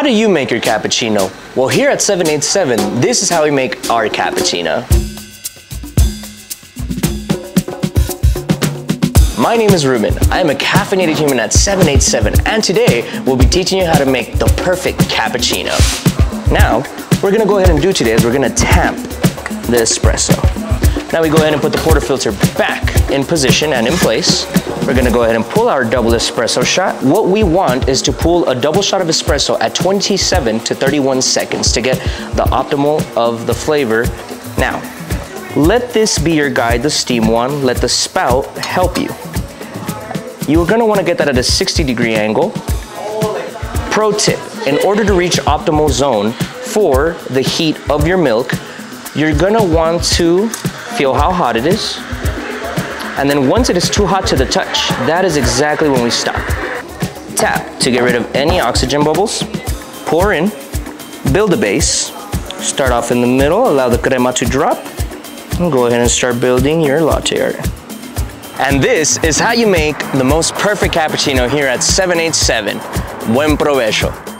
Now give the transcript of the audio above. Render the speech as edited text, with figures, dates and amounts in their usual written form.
do you make your cappuccino? Well, here at 787, this is how we make our cappuccino. My name is Ruben. I am a caffeinated human at 787, and today we'll be teaching you how to make the perfect cappuccino. Now, what we're gonna go ahead and do today is we're gonna tamp the espresso. Now we go ahead and put the portafilter back in position and in place. We're gonna go ahead and pull our double espresso shot. What we want is to pull a double shot of espresso at 27 to 31 seconds to get the optimal of the flavor. Now, let this be your guide, the steam one. Let the spout help you. You're gonna wanna get that at a 60-degree angle. Pro tip, in order to reach optimal zone for the heat of your milk, you're gonna want to feel how hot it is. And then once it is too hot to the touch, that is exactly when we stop. Tap to get rid of any oxygen bubbles. Pour in, build a base. Start off in the middle, allow the crema to drop. And go ahead and start building your latte art. And this is how you make the most perfect cappuccino here at 787. Buen provecho.